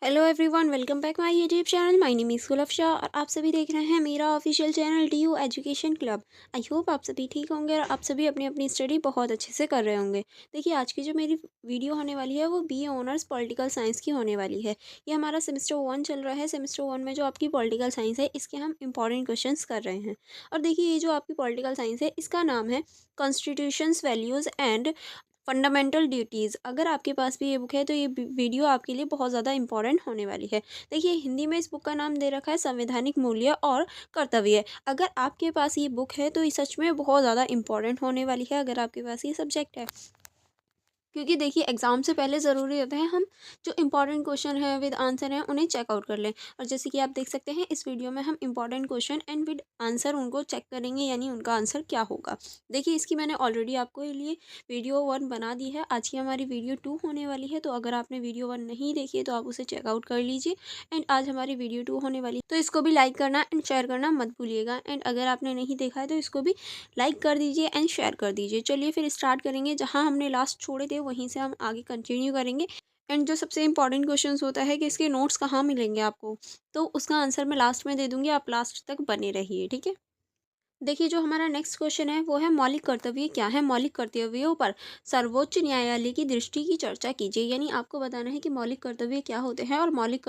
Hello everyone, welcome back my YouTube channel. My name is Gulafsha और आप सभी देख रहे हैं मेरा official channel DU education club. I hope आप सभी ठीक होंगे और आप सभी अपनी अपनी स्टडी बहुत अच्छे से कर रहे होंगे। देखिए, आज की जो मेरी वीडियो होने वाली है वो BA ऑनर्स पॉलिटिकल साइंस की होने वाली है। ये हमारा सेमेस्टर 1 चल रहा है। सेमेस्टर 1 में जो आपकी पॉलिटिकल साइंस है इसके हम इंपॉर्टेंट क्वेश्चन कर रहे हैं। और देखिए, ये जो आपकी पॉलिटिकल साइंस है इसका नाम है constitutions, values and fundamental duties. अगर आपके पास भी ये बुक है तो ये वीडियो आपके लिए बहुत ज़्यादा इंपॉर्टेंट होने वाली है। देखिए, हिंदी में इस बुक का नाम दे रखा है संवैधानिक मूल्य और कर्तव्य। अगर आपके पास ये बुक है तो ये सच में बहुत ज़्यादा इंपॉर्टेंट होने वाली है अगर आपके पास ये सब्जेक्ट है। क्योंकि देखिए, एग्ज़ाम से पहले ज़रूरी होता है हम जो इंपॉर्टेंट क्वेश्चन है विद आंसर हैं उन्हें चेकआउट कर लें। और जैसे कि आप देख सकते हैं इस वीडियो में हम important question and with answer उनको चेक करेंगे, यानी उनका आंसर क्या होगा। देखिए, इसकी मैंने ऑलरेडी आपको ये लिए वीडियो 1 बना दी है। आज की हमारी वीडियो 2 होने वाली है, तो अगर आपने वीडियो 1 नहीं देखी है तो आप उसे चेकआउट कर लीजिए। एंड आज हमारी वीडियो 2 होने वाली है, तो इसको भी लाइक करना एंड शेयर करना मत भूलिएगा। एंड अगर आपने नहीं देखा है तो इसको भी लाइक कर दीजिए एंड शेयर कर दीजिए। चलिए फिर स्टार्ट करेंगे, जहां हमने लास्ट छोड़े थे वहीं से हम आगे कंटिन्यू करेंगे। एंड जो सबसे इंपॉर्टेंट क्वेश्चंस होता है कि इसके नोट्स कहाँ मिलेंगे आपको, तो उसका आंसर मैं लास्ट में दे दूंगी, आप लास्ट तक बने रहिए, ठीक है। देखिए, जो हमारा नेक्स्ट क्वेश्चन है वो है मौलिक कर्तव्य क्या है। मौलिक कर्तव्यों पर सर्वोच्च न्यायालय की दृष्टि की चर्चा कीजिए। यानी आपको बताना है कि मौलिक कर्तव्य क्या होते हैं और मौलिक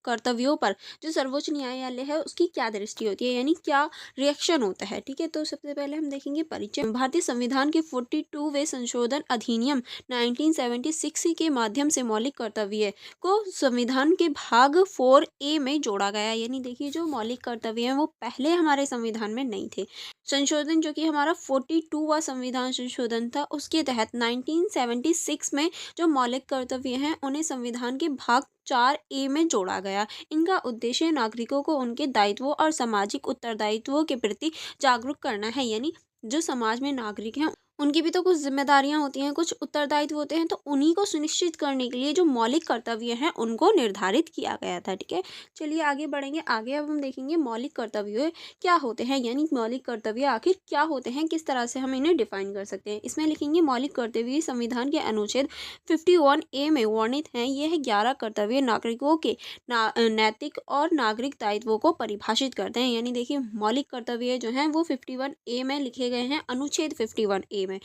कर्तव्यों पर जो सर्वोच्च न्यायालय है उसकी क्या दृष्टि होती है, यानी क्या रिएक्शन होता है, ठीक है। तो सबसे पहले हम देखेंगे परिचय। भारतीय संविधान के 42वें संशोधन अधिनियम 1976 के माध्यम से मौलिक कर्तव्य को संविधान के भाग 4A में जोड़ा गया। यानी देखिए, जो मौलिक कर्तव्य हैं वो पहले हमारे संविधान में नहीं थे। संशोधन जो कि हमारा 42वां संविधान संशोधन था, उसके तहत 1976 में जो मौलिक कर्तव्य हैं उन्हें संविधान के भाग 4A में जोड़ा गया। इनका उद्देश्य नागरिकों को उनके दायित्वों और सामाजिक उत्तरदायित्वों के प्रति जागरूक करना है। यानी जो समाज में नागरिक हैं उनकी भी तो कुछ जिम्मेदारियां होती हैं, कुछ उत्तरदायित्व होते हैं, तो उन्हीं को सुनिश्चित करने के लिए जो मौलिक कर्तव्य हैं उनको निर्धारित किया गया था, ठीक है। चलिए आगे बढ़ेंगे। आगे अब हम देखेंगे मौलिक कर्तव्य क्या होते हैं, यानी मौलिक कर्तव्य आखिर क्या होते हैं, किस तरह से हम इन्हें डिफाइन कर सकते हैं। इसमें लिखेंगे मौलिक कर्तव्य संविधान के अनुच्छेद 51A में वर्णित हैं। यह 11 कर्तव्य नागरिकों के नैतिक और नागरिक दायित्वों को परिभाषित करते हैं। यानी देखिए, मौलिक कर्तव्य जो हैं वो 51A में लिखे गए हैं, अनुच्छेद 51A में।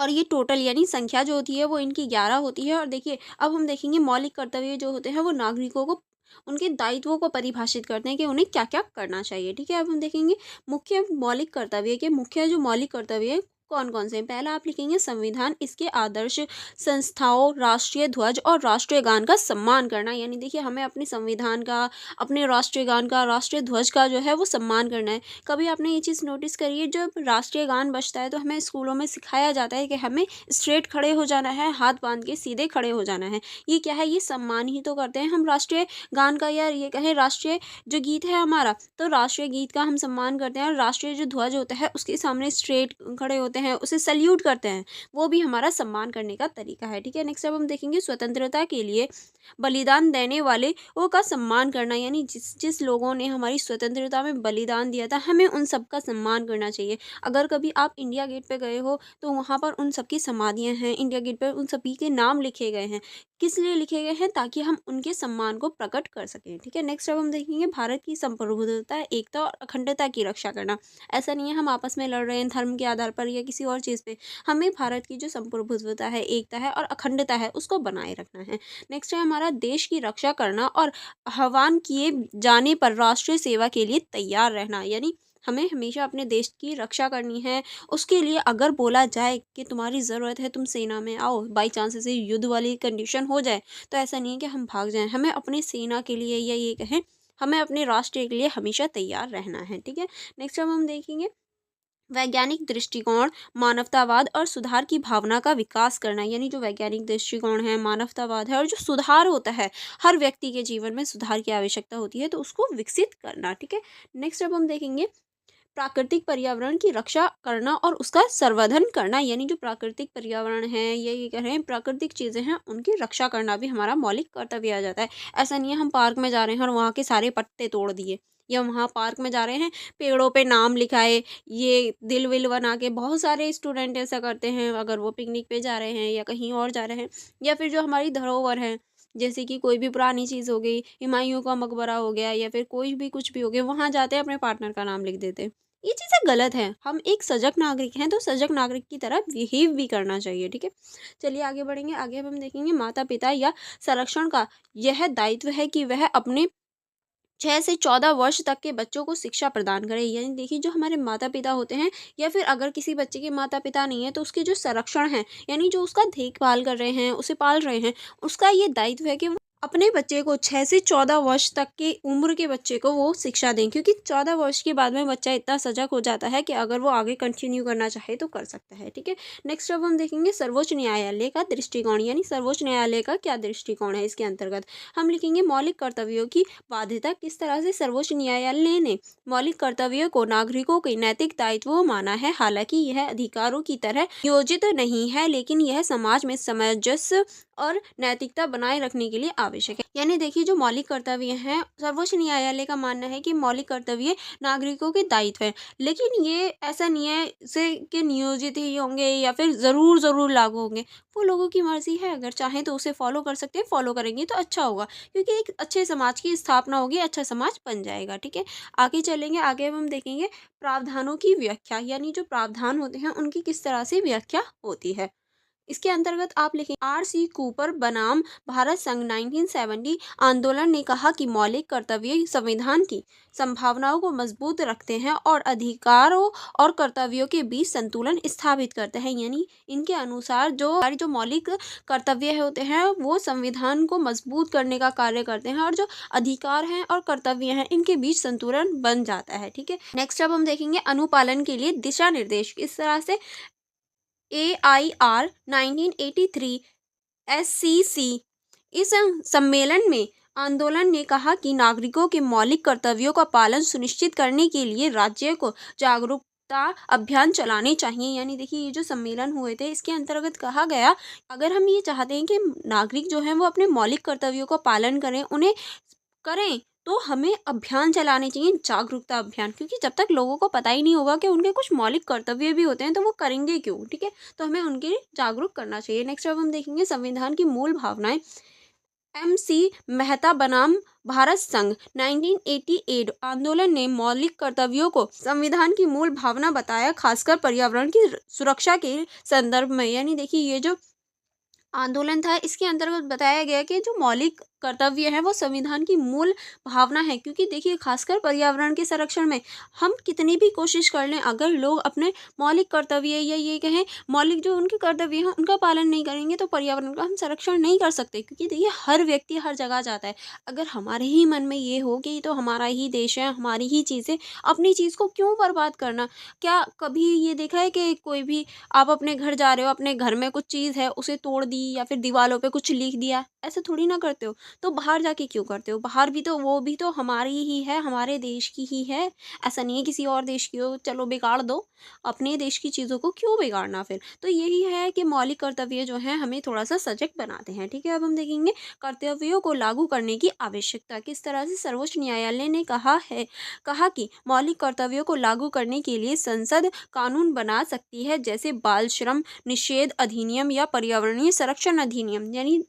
और ये टोटल यानी संख्या जो होती है वो इनकी 11 होती है। और देखिए, अब हम देखेंगे मौलिक कर्तव्य जो होते हैं वो नागरिकों को उनके दायित्वों को परिभाषित करते हैं कि उन्हें क्या क्या करना चाहिए, ठीक है। अब हम देखेंगे मुख्य मौलिक कर्तव्य के मुख्य जो मौलिक कर्तव्य है कौन कौन से हैं। पहला आप लिखेंगे संविधान, इसके आदर्श, संस्थाओं, राष्ट्रीय ध्वज और राष्ट्रीय गान का सम्मान करना। यानी देखिए, हमें अपने संविधान का, अपने राष्ट्रीय गान का, राष्ट्रीय ध्वज का जो है वो सम्मान करना है। कभी आपने ये चीज़ नोटिस करी है, जब राष्ट्रीय गान बजता है तो हमें स्कूलों में सिखाया जाता है कि हमें स्ट्रेट खड़े हो जाना है, हाथ बांध के सीधे खड़े हो जाना है। ये क्या है, ये सम्मान ही तो करते हैं हम राष्ट्रीय गान का, या ये कहें राष्ट्रीय जो गीत है हमारा, तो राष्ट्रीय गीत का हम सम्मान करते हैं। और राष्ट्रीय जो ध्वज होता है उसके सामने स्ट्रेट खड़े होते हैं, उसे सल्यूट करते हैं, वो भी हमारा सम्मान करने का तरीका है, ठीक है। नेक्स्ट अब हम देखेंगे स्वतंत्रता के लिए बलिदान देने वाले वो का सम्मान करना। यानी जिस जिस लोगों ने हमारी स्वतंत्रता में बलिदान दिया था, हमें उन सब का सम्मान करना चाहिए। अगर कभी आप इंडिया गेट पे गए हो तो वहाँ पर उन सबकी समाधियाँ हैं, इंडिया गेट पर उन सभी के नाम लिखे गए हैं। किस लिए लिखे गए हैं, ताकि हम उनके सम्मान को प्रकट कर सकें, ठीक है। नेक्स्ट अब हम देखेंगे भारत की संप्रभुता, एकता और अखंडता की रक्षा करना। ऐसा नहीं है हम आपस में लड़ रहे हैं धर्म के आधार पर या किसी और चीज़ पे, हमें भारत की जो संप्रभुता है, एकता है और अखंडता है, उसको बनाए रखना है। नेक्स्ट है हमारा देश की रक्षा करना और आह्वान किए जाने पर राष्ट्रीय सेवा के लिए तैयार रहना। यानी हमें हमेशा अपने देश की रक्षा करनी है। उसके लिए अगर बोला जाए कि तुम्हारी ज़रूरत है, तुम सेना में आओ, बाई चांस ऐसे युद्ध वाली कंडीशन हो जाए, तो ऐसा नहीं है कि हम भाग जाएं। हमें अपनी सेना के लिए, या ये कहें हमें अपने राष्ट्र के लिए हमेशा तैयार रहना है, ठीक है। नेक्स्ट हम देखेंगे वैज्ञानिक दृष्टिकोण, मानवतावाद और सुधार की भावना का विकास करना। यानी जो वैज्ञानिक दृष्टिकोण है, मानवतावाद है और जो सुधार होता है, हर व्यक्ति के जीवन में सुधार की आवश्यकता होती है, तो उसको विकसित करना, ठीक है। नेक्स्ट अब हम देखेंगे प्राकृतिक पर्यावरण की रक्षा करना और उसका संवर्धन करना। यानी जो प्राकृतिक पर्यावरण है, ये कह रहे हैं प्राकृतिक चीज़ें हैं, उनकी रक्षा करना भी हमारा मौलिक कर्तव्य आ जाता है। ऐसा नहीं है हम पार्क में जा रहे हैं और वहाँ के सारे पत्ते तोड़ दिए, या वहाँ पार्क में जा रहे हैं पेड़ों पे नाम लिखाए, ये दिल विल बना के। बहुत सारे स्टूडेंट ऐसा करते हैं, अगर वो पिकनिक पे जा रहे हैं या कहीं और जा रहे हैं, या फिर जो हमारी धरोहर है, जैसे कि कोई भी पुरानी चीज़ हो गई, हुमायूँ का मकबरा हो गया या फिर कोई भी कुछ भी हो गया, वहाँ जाते हैं अपने पार्टनर का नाम लिख देते हैं। ये चीज़ें गलत हैं। हम एक सजग नागरिक हैं, तो सजग नागरिक की तरह बिहेव भी करना चाहिए, ठीक है? चलिए आगे बढ़ेंगे। आगे अब हम देखेंगे माता-पिता या संरक्षण का यह दायित्व है कि वह अपने 6 से 14 वर्ष तक के बच्चों को शिक्षा प्रदान करें। यानी देखिए, जो हमारे माता-पिता होते हैं या फिर अगर किसी बच्चे के माता-पिता नहीं है, तो उसके जो संरक्षण है, यानी जो उसका देखभाल कर रहे हैं, उसे पाल रहे हैं, उसका ये दायित्व है कि वो अपने बच्चे को 6 से 14 वर्ष तक की उम्र के बच्चे को वो शिक्षा दें। क्योंकि 14 वर्ष के बाद में बच्चा इतना सजग हो जाता है कि अगर वो आगे कंटिन्यू करना चाहे तो कर सकता है, ठीक है? नेक्स्ट अब हम देखेंगे सर्वोच्च न्यायालय का दृष्टिकोण, यानी सर्वोच्च न्यायालय का क्या दृष्टिकोण है इसके अंतर्गत। हम लिखेंगे मौलिक कर्तव्यों की बाध्यता किस तरह से सर्वोच्च न्यायालय ने मौलिक कर्तव्यों को नागरिकों के नैतिक दायित्वों माना है। हालांकि यह अधिकारों की तरह नियोजित नहीं है, लेकिन यह समाज में सामंजस्य और नैतिकता बनाए रखने के लिए आवश्यक है। यानी देखिए, जो मौलिक कर्तव्य हैं, सर्वोच्च न्यायालय का मानना है कि मौलिक कर्तव्य नागरिकों के दायित्व है, लेकिन ये ऐसा नहीं है से कि नियोजित ही होंगे या फिर ज़रूर लागू होंगे। वो लोगों की मर्जी है, अगर चाहें तो उसे फॉलो कर सकते हैं, फॉलो करेंगे तो अच्छा होगा, क्योंकि एक अच्छे समाज की स्थापना होगी, अच्छा समाज बन जाएगा, ठीक है? आगे चलेंगे। आगे अब हम देखेंगे प्रावधानों की व्याख्या, यानी जो प्रावधान होते हैं उनकी किस तरह से व्याख्या होती है। इसके अंतर्गत आप लिखें R.C. कूपर बनाम भारत संघ 1970 आंदोलन ने कहा कि मौलिक कर्तव्य संविधान की संभावनाओं को मजबूत रखते हैं और अधिकारों और कर्तव्यों के बीच संतुलन स्थापित करते हैं। यानी इनके अनुसार जो हमारे जो मौलिक कर्तव्य होते हैं वो संविधान को मजबूत करने का कार्य करते हैं, और जो अधिकार हैं और कर्तव्य हैं इनके बीच संतुलन बन जाता है, ठीक है? नेक्स्ट अब हम देखेंगे अनुपालन के लिए दिशा निर्देश किस तरह से। AIR 1983 SCC इस सम्मेलन में आंदोलन ने कहा कि नागरिकों के मौलिक कर्तव्यों का पालन सुनिश्चित करने के लिए राज्य को जागरूकता अभियान चलाने चाहिए। यानी देखिए, ये जो सम्मेलन हुए थे इसके अंतर्गत कहा गया, अगर हम ये चाहते हैं कि नागरिक जो हैं वो अपने मौलिक कर्तव्यों का पालन करें, उन्हें करें, तो हमें अभियान चलाने चाहिए, जागरूकता अभियान। क्योंकि जब तक लोगों को पता ही नहीं होगा कि उनके कुछ मौलिक कर्तव्य भी होते हैं तो वो करेंगे क्यों, ठीक है? तो हमें उनके लिए जागरूक करना चाहिए। नेक्स्ट अब हम देखेंगे संविधान की मूल भावनाएं। MC मेहता बनाम भारत संघ 1988 आंदोलन ने मौलिक कर्तव्यों को संविधान की मूल भावना बताया, खासकर पर्यावरण की सुरक्षा के संदर्भ में। यानी देखिए, ये जो आंदोलन था इसके अंतर्गत बताया गया कि जो मौलिक कर्तव्य है वो संविधान की मूल भावना है। क्योंकि देखिए, खासकर पर्यावरण के संरक्षण में हम कितनी भी कोशिश कर लें, अगर लोग अपने मौलिक कर्तव्य या ये कहें मौलिक जो उनके कर्तव्य हैं उनका पालन नहीं करेंगे तो पर्यावरण का हम संरक्षण नहीं कर सकते। क्योंकि देखिए, हर व्यक्ति हर जगह जाता है, अगर हमारे ही मन में ये हो कि तो हमारा ही देश है, हमारी ही चीज़ें, अपनी चीज़ को क्यों बर्बाद करना। क्या कभी ये देखा है कि कोई भी, आप अपने घर जा रहे हो, अपने घर में कुछ चीज़ है उसे तोड़ दी या फिर दीवारों पे कुछ लिख दिया, ऐसा थोड़ी ना करते हो। तो बाहर जाके क्यों करते हो? बाहर भी तो वो भी तो हमारी ही है, हमारे देश की ही है। ऐसा नहीं है किसी और देश की हो, चलो बिगाड़ दो। अपने देश की चीज़ों को क्यों बिगाड़ना फिर? तो यही है कि मौलिक कर्तव्य जो हैं हमें थोड़ा-सा सजग बनाते हैं, ठीक है? अब हम देखेंगे कर्तव्यों को लागू करने की आवश्यकता किस तरह से सर्वोच्च न्यायालय ने कहा कि मौलिक कर्तव्यों को लागू करने के लिए संसद कानून बना सकती है, जैसे बाल श्रम निषेध अधिनियम या पर्यावरणीय संरक्षण अधिनियम। यानी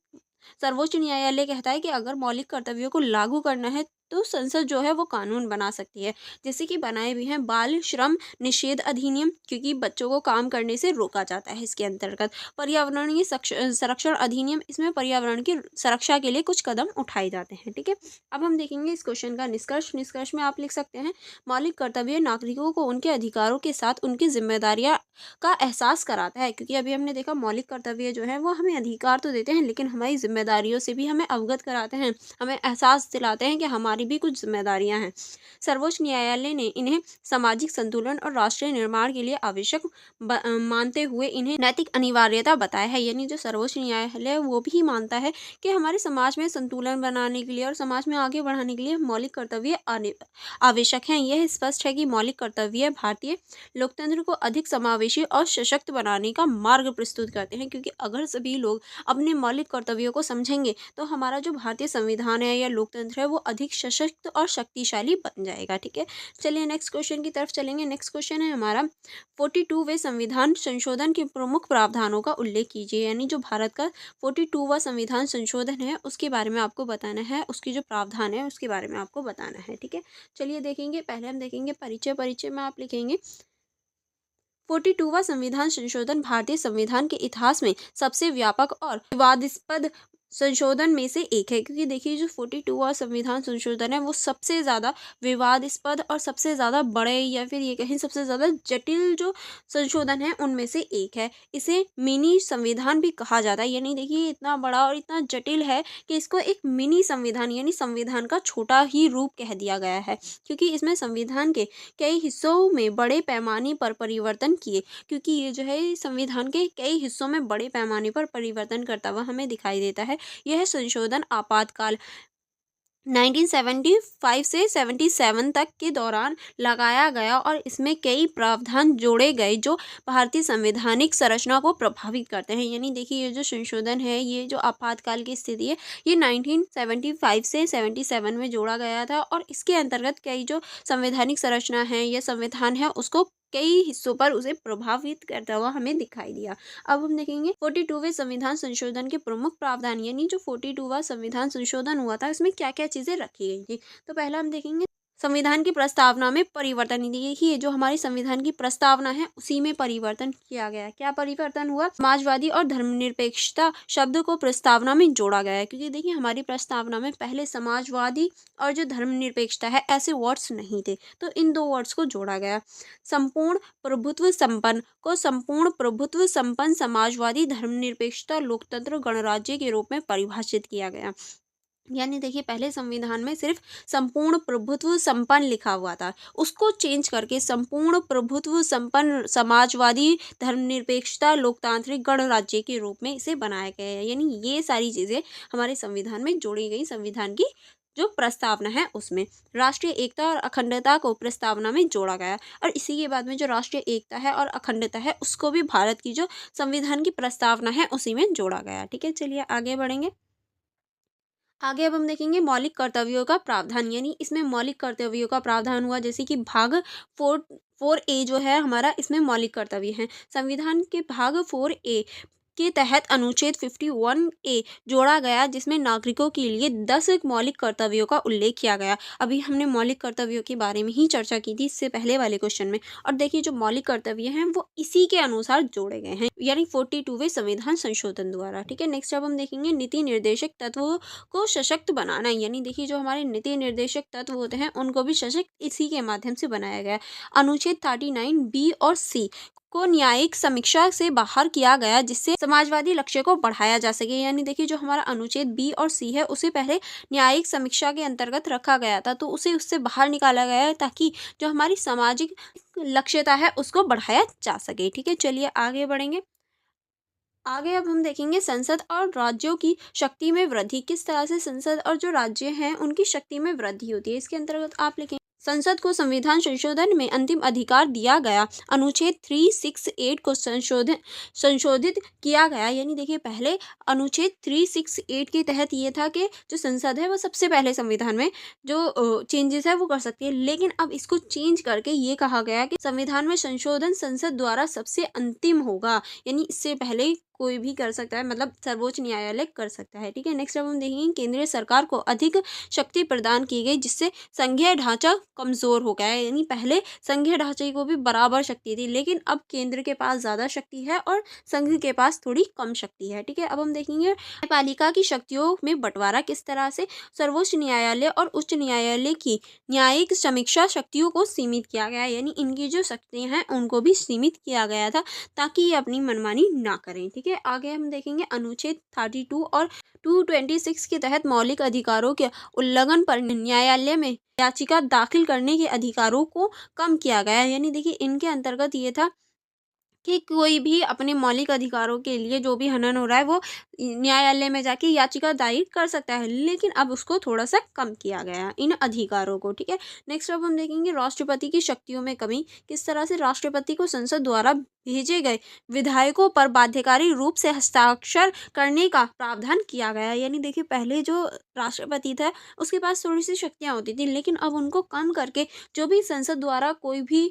सर्वोच्च न्यायालय कहता है कि अगर मौलिक कर्तव्यों को लागू करना है तो संसद जो है वो कानून बना सकती है, जैसे कि बनाए भी हैं बाल श्रम निषेध अधिनियम, क्योंकि बच्चों को काम करने से रोका जाता है इसके अंतर्गत। पर्यावरणीय संरक्षण अधिनियम, इसमें पर्यावरण की सुरक्षा के लिए कुछ कदम उठाए जाते हैं, ठीक है? अब हम देखेंगे इस क्वेश्चन का निष्कर्ष में आप लिख सकते हैं मौलिक कर्तव्य नागरिकों को उनके अधिकारों के साथ उनकी जिम्मेदारियां का एहसास कराता है। क्योंकि अभी हमने देखा मौलिक कर्तव्य जो है वो हमें अधिकार तो देते हैं, लेकिन हमारी जिम्मेदारियों से भी हमें अवगत कराते हैं, हमें एहसास दिलाते हैं कि हमारी भी कुछ जिम्मेदारियां हैं। सर्वोच्च न्यायालय ने इन्हें सामाजिक संतुलन और राष्ट्रीय निर्माण के लिए आवश्यक मानते हुए इन्हें नैतिक अनिवार्यता बताया है। यानी जो सर्वोच्च न्यायालय वो भी मानता है कि हमारे समाज में संतुलन बनाने के लिए और समाज में आगे बढ़ाने के लिए मौलिक कर्तव्य आवश्यक हैं। यह स्पष्ट है कि मौलिक कर्तव्य भारतीय लोकतंत्र को अधिक समावेशी और सशक्त बनाने का मार्ग प्रस्तुत करते हैं। क्योंकि अगर सभी लोग अपने मौलिक कर्तव्यों को समझेंगे तो हमारा जो भारतीय संविधान है या लोकतंत्र है वो अधिक सशक्त और शक्तिशाली बन जाएगा। ठीक है, चलिए नेक्स्ट क्वेश्चन की तरफ चलेंगे। नेक्स्ट क्वेश्चन है हमारा 42वें संविधान संशोधन के प्रमुख प्रावधानों का उल्लेख कीजिए। यानी जो भारत का 42वां संविधान संशोधन है उसके बारे में आपको बताना है, उसकी जो प्रावधान है उसके बारे में आपको बताना है। ठीक है, चलिए देखेंगे। पहले हम देखेंगे परिचय। परिचय में आप लिखेंगे 42वां संविधान संशोधन भारतीय संविधान के इतिहास में सबसे व्यापक और विवादास्पद संशोधन में से एक है, क्योंकि देखिए जो 42वां संविधान संशोधन है वो सबसे ज़्यादा विवादास्पद और सबसे ज़्यादा बड़े या फिर ये कहें सबसे ज़्यादा जटिल जो संशोधन है उनमें से एक है। इसे मिनी संविधान भी कहा जाता है। यानी देखिए इतना बड़ा और इतना जटिल है कि इसको एक मिनी संविधान यानी संविधान का छोटा ही रूप कह दिया गया है, क्योंकि इसमें संविधान के कई हिस्सों में बड़े पैमाने पर परिवर्तन किए, क्योंकि ये जो है संविधान के कई हिस्सों में बड़े पैमाने पर परिवर्तन करता हुआ हमें दिखाई देता है। यह संशोधन आपातकाल 1975 से 77 तक के दौरान लगाया गया और इसमें कई प्रावधान जोड़े गए जो भारतीय संवैधानिक संरचना को प्रभावित करते हैं। यानी देखिए ये जो संशोधन है, ये जो आपातकाल की स्थिति है, ये 1975 से 77 में जोड़ा गया था और इसके अंतर्गत कई जो संवैधानिक संरचना है या संविधान है उसको कई हिस्सों पर उसे प्रभावित करता हुआ हमें दिखाई दिया। अब हम देखेंगे 42वें संविधान संशोधन के प्रमुख प्रावधान। यानी जो 42वां संविधान संशोधन हुआ था इसमें क्या क्या चीजें रखी गई थी। तो पहला हम देखेंगे संविधान की प्रस्तावना में परिवर्तन। देखिए जो हमारी संविधान की प्रस्तावना है उसी में परिवर्तन किया गया है। क्या परिवर्तन हुआ? समाजवादी और धर्मनिरपेक्षता शब्द को प्रस्तावना में जोड़ा गया है, क्योंकि देखिए हमारी प्रस्तावना में पहले समाजवादी और जो धर्मनिरपेक्षता है ऐसे वर्ड्स नहीं थे, तो इन दो वर्ड्स को जोड़ा गया। संपूर्ण प्रभुत्व संपन्न को संपूर्ण प्रभुत्व संपन्न समाजवादी धर्मनिरपेक्षता लोकतंत्र गणराज्य के रूप में परिभाषित किया गया। यानी देखिए पहले संविधान में सिर्फ संपूर्ण प्रभुत्व संपन्न लिखा हुआ था, उसको चेंज करके संपूर्ण प्रभुत्व संपन्न समाजवादी धर्मनिरपेक्षता लोकतांत्रिक गणराज्य के रूप में इसे बनाया गया है। यानी ये सारी चीज़ें हमारे संविधान में जोड़ी गई। संविधान की जो प्रस्तावना है उसमें राष्ट्रीय एकता और अखंडता को प्रस्तावना में जोड़ा गया और इसी के बाद में जो राष्ट्रीय एकता है और अखंडता है उसको भी भारत की जो संविधान की प्रस्तावना है उसी में जोड़ा गया। ठीक है, चलिए आगे बढ़ेंगे। आगे अब हम देखेंगे मौलिक कर्तव्यों का प्रावधान। यानी इसमें मौलिक कर्तव्यों का प्रावधान हुआ, जैसे कि भाग 4A जो है हमारा, इसमें मौलिक कर्तव्य हैं। संविधान के भाग 4A के तहत अनुच्छेद 51A जोड़ा गया, जिसमें नागरिकों के लिए 10 मौलिक कर्तव्यों का उल्लेख किया गया। अभी हमने मौलिक कर्तव्यों के बारे में ही चर्चा की थी इससे पहले वाले क्वेश्चन में, और देखिए जो मौलिक कर्तव्य हैं वो इसी के अनुसार जोड़े गए हैं, यानी 42वें संविधान संशोधन द्वारा। ठीक है, नेक्स्ट अब हम देखेंगे नीति निर्देशक तत्वों को सशक्त बनाना। यानी देखिए जो हमारे नीति निर्देशक तत्व होते हैं उनको भी सशक्त इसी के माध्यम से बनाया गया। अनुच्छेद 39B और C को न्यायिक समीक्षा से बाहर किया गया, जिससे समाजवादी लक्ष्य को बढ़ाया जा सके। यानी देखिए जो हमारा अनुच्छेद B और C है उसे पहले न्यायिक समीक्षा के अंतर्गत रखा गया था, तो उसे उससे बाहर निकाला गया है ताकि जो हमारी सामाजिक लक्ष्यता है उसको बढ़ाया जा सके। ठीक है, चलिए आगे बढ़ेंगे। आगे अब हम देखेंगे संसद और राज्यों की शक्ति में वृद्धि। किस तरह से संसद और जो राज्य हैं उनकी शक्ति में वृद्धि होती है, इसके अंतर्गत आप लिखें संसद को संविधान संशोधन में अंतिम अधिकार दिया गया। अनुच्छेद 368 को संशोधित किया गया। यानी देखिए पहले अनुच्छेद 368 के तहत ये था कि जो संसद है वो सबसे पहले संविधान में जो चेंजेस है वो कर सकती है, लेकिन अब इसको चेंज करके ये कहा गया कि संविधान में संशोधन संसद द्वारा सबसे अंतिम होगा। यानी इससे पहले कोई भी कर सकता है, मतलब सर्वोच्च न्यायालय कर सकता है। ठीक है, नेक्स्ट अब हम देखेंगे केंद्रीय सरकार को अधिक शक्ति प्रदान की गई, जिससे संघीय ढांचा कमजोर हो गया है। यानी पहले संघीय ढांचे को भी बराबर शक्ति थी, लेकिन अब केंद्र के पास ज़्यादा शक्ति है और संघ के पास थोड़ी कम शक्ति है। ठीक है, अब हम देखेंगे न्यायपालिका की शक्तियों में बंटवारा किस तरह से। सर्वोच्च न्यायालय और उच्च न्यायालय की न्यायिक समीक्षा शक्तियों को सीमित किया गया, यानी इनकी जो शक्तियाँ हैं उनको भी सीमित किया गया था ताकि ये अपनी मनमानी ना करें। ठीक है, आगे हम देखेंगे अनुच्छेद 32 और 226 के तहत मौलिक अधिकारों के उल्लंघन पर न्यायालय में याचिका दाखिल करने के अधिकारों को कम किया गया। यानी देखिए इनके अंतर्गत ये था कि कोई भी अपने मौलिक अधिकारों के लिए जो भी हनन हो रहा है वो न्यायालय में जाके याचिका दायर कर सकता है, लेकिन अब उसको थोड़ा-सा कम किया गया है इन अधिकारों को, ठीक है। नेक्स्ट अब हम देखेंगे राष्ट्रपति की शक्तियों में कमी। किस तरह से राष्ट्रपति को संसद द्वारा भेजे गए विधायकों पर बाध्यकारी रूप से हस्ताक्षर करने का प्रावधान किया गया है। यानी देखिए पहले जो राष्ट्रपति था उसके पास थोड़ी-सी शक्तियाँ होती थी, लेकिन अब उनको कम करके जो भी संसद द्वारा कोई भी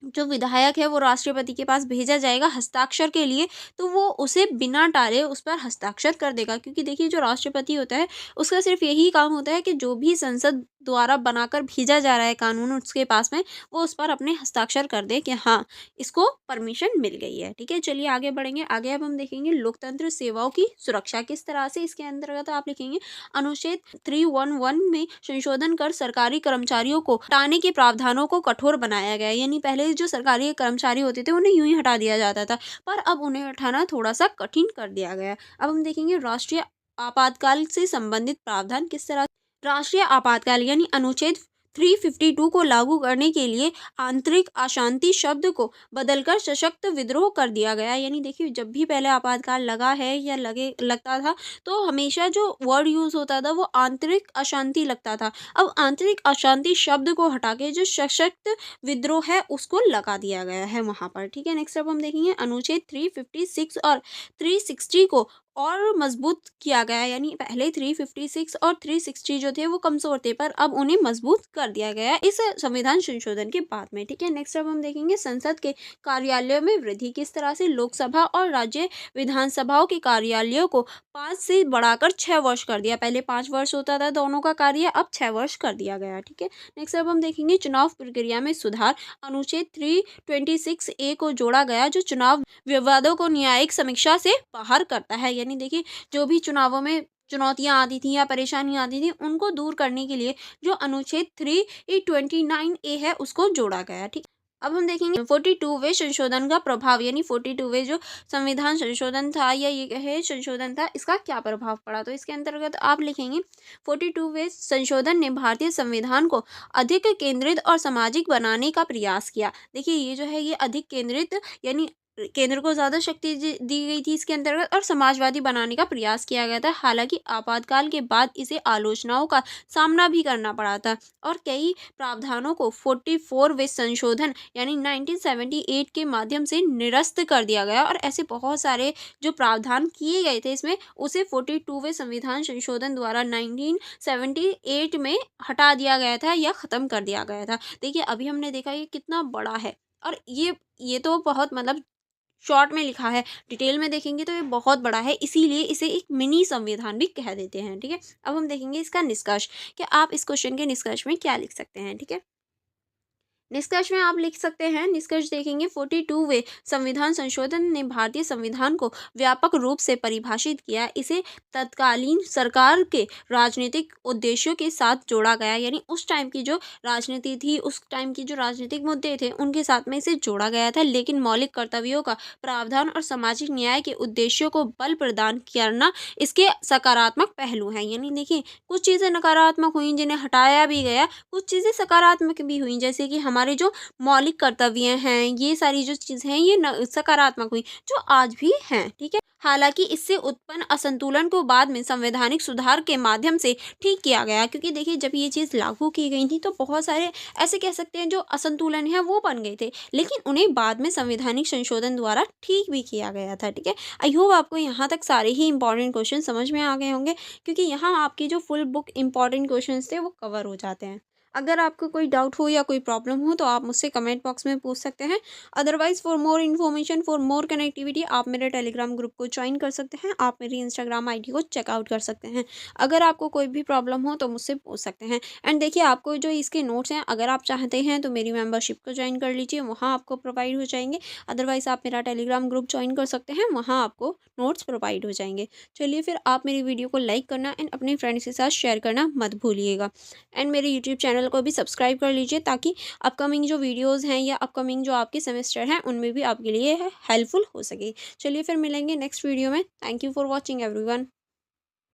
जो विधायक है वो राष्ट्रपति के पास भेजा जाएगा हस्ताक्षर के लिए, तो वो उसे बिना टाले उस पर हस्ताक्षर कर देगा। क्योंकि देखिए जो राष्ट्रपति होता है उसका सिर्फ यही काम होता है कि जो भी संसद द्वारा बनाकर भेजा जा रहा है कानून उसके पास में, वो उस पर अपने हस्ताक्षर कर दे कि हाँ, इसको परमिशन मिल गई है, ठीक है। चलिए आगे बढ़ेंगे। आगे अब हम देखेंगे लोकतंत्र सेवाओं की सुरक्षा किस तरह से। इसके अंतर्गत आप लिखेंगे अनुच्छेद 311 में संशोधन कर सरकारी कर्मचारियों को हटाने के प्रावधानों को कठोर बनाया गया है। यानी पहले जो सरकारी कर्मचारी होते थे उन्हें यूं ही हटा दिया जाता था, पर अब उन्हें हटाना थोड़ा सा कठिन कर दिया गया है। अब हम देखेंगे राष्ट्रीय आपातकाल से संबंधित प्रावधान किस तरह। राष्ट्रीय आपातकाल यानी अनुच्छेद 352 को लागू करने के लिए आंतरिक अशांति शब्द को बदलकर सशक्त विद्रोह कर दिया गया। यानी देखिए जब भी पहले आपातकाल लगा है या लगता था तो हमेशा जो वर्ड यूज होता था वो आंतरिक अशांति लगता था। अब आंतरिक अशांति शब्द को हटा के जो सशक्त विद्रोह है उसको लगा दिया गया है वहां पर, ठीक है। नेक्स्ट अब हम देखेंगे अनुच्छेद 356 और 360 को और मजबूत किया गया है। यानी पहले 356 और 360 जो थे वो कमजोर थे, पर अब उन्हें मजबूत कर दिया गया है इस संविधान संशोधन के बाद में, ठीक है। नेक्स्ट अब हम देखेंगे संसद के कार्यालयों में वृद्धि किस तरह से। लोकसभा और राज्य विधानसभाओं के कार्यालयों को 5 से बढ़ाकर 6 वर्ष कर दिया। पहले 5 वर्ष होता था दोनों का कार्य, अब 6 वर्ष कर दिया गया, ठीक है। नेक्स्ट अब हम देखेंगे चुनाव प्रक्रिया में सुधार। अनुच्छेद 326A को जोड़ा गया जो चुनाव विवादों को न्यायिक समीक्षा से बाहर करता है। यानी देखिए जो भी चुनावों में चुनौतियां आती थी या परेशानियां आती थी उनको दूर करने के लिए जो अनुच्छेद 329A है उसको जोड़ा गया, ठीक। अब हम देखेंगे 42वें संशोधन का प्रभाव। यानी 42वें जो संविधान संशोधन था या ये कहे संशोधन था, इसका क्या प्रभाव पड़ा। तो इसके अंतर्गत आप लिखेंगे 42वें संशोधन ने भारतीय संविधान को अधिक केंद्रित और सामाजिक बनाने का प्रयास किया। देखिए ये जो है ये अधिक केंद्रित यानी केंद्र को ज़्यादा शक्ति दी गई थी इसके अंतर्गत और समाजवादी बनाने का प्रयास किया गया था। हालांकि आपातकाल के बाद इसे आलोचनाओं का सामना भी करना पड़ा था और कई प्रावधानों को 44वें संशोधन यानी 1978 के माध्यम से निरस्त कर दिया गया और ऐसे बहुत सारे जो प्रावधान किए गए थे इसमें उसे 42वें संविधान संशोधन द्वारा 1978 में हटा दिया गया था या ख़त्म कर दिया गया था। देखिए अभी हमने देखा ये कितना बड़ा है और ये तो बहुत मतलब शॉर्ट में लिखा है, डिटेल में देखेंगे तो ये बहुत बड़ा है, इसीलिए इसे एक मिनी संविधान भी कह देते हैं, ठीक है। अब हम देखेंगे इसका निष्कर्ष कि आप इस क्वेश्चन के निष्कर्ष में क्या लिख सकते हैं, ठीक है। निष्कर्ष में आप लिख सकते हैं, निष्कर्ष देखेंगे 42वें संविधान संशोधन ने भारतीय संविधान को व्यापक रूप से परिभाषित किया। इसे तत्कालीन सरकार के राजनीतिक उद्देश्यों के साथ जोड़ा गया। यानी उस टाइम की जो राजनीति थी, उस टाइम की जो राजनीतिक मुद्दे थे उनके साथ में इसे जोड़ा गया था, लेकिन मौलिक कर्तव्यों का प्रावधान और सामाजिक न्याय के उद्देश्यों को बल प्रदान करना इसके सकारात्मक पहलू हैं। यानी देखिए कुछ चीज़ें नकारात्मक हुई जिन्हें हटाया भी गया, कुछ चीज़ें सकारात्मक भी हुई जैसे कि हमारे जो मौलिक कर्तव्य हैं, ये सारी जो चीज़ें हैं ये सकारात्मक हुई जो आज भी हैं, ठीक है। हालांकि इससे उत्पन्न असंतुलन को बाद में संवैधानिक सुधार के माध्यम से ठीक किया गया। क्योंकि देखिए जब ये चीज़ लागू की गई थी तो बहुत सारे ऐसे कह सकते हैं जो असंतुलन है वो बन गए थे, लेकिन उन्हें बाद में संवैधानिक संशोधन द्वारा ठीक भी किया गया था, ठीक है। आई होप आपको यहाँ तक सारे ही इंपॉर्टेंट क्वेश्चन समझ में आ गए होंगे, क्योंकि यहाँ आपकी जो फुल बुक इंपॉर्टेंट क्वेश्चन थे वो कवर हो जाते हैं। अगर आपको कोई डाउट हो या कोई प्रॉब्लम हो तो आप मुझसे कमेंट बॉक्स में पूछ सकते हैं। Otherwise for more information for more connectivity आप मेरे टेलीग्राम ग्रुप को ज्वाइन कर सकते हैं, आप मेरी इंस्टाग्राम आईडी को चेकआउट कर सकते हैं। अगर आपको कोई भी प्रॉब्लम हो तो मुझसे पूछ सकते हैं। एंड देखिए आपको जो इसके नोट्स हैं अगर आप चाहते हैं तो मेरी मेंबरशिप को ज्वाइन कर लीजिए, वहाँ आपको प्रोवाइड हो जाएंगे। अदरवाइज़ आप मेरा टेलीग्राम ग्रुप ज्वाइन कर सकते हैं, वहाँ आपको नोट्स प्रोवाइड हो जाएंगे। चलिए फिर आप मेरी वीडियो को लाइक करना एंड अपने फ्रेंड्स के साथ शेयर करना मत भूलिएगा। एंड मेरे यूट्यूब चैनल को भी सब्सक्राइब कर लीजिए ताकि अपकमिंग जो वीडियोस हैं या अपकमिंग जो आपके सेमेस्टर हैं उनमें भी आपके लिए हेल्पफुल हो सके। चलिए फिर मिलेंगे नेक्स्ट वीडियो में। Thank you for watching everyone.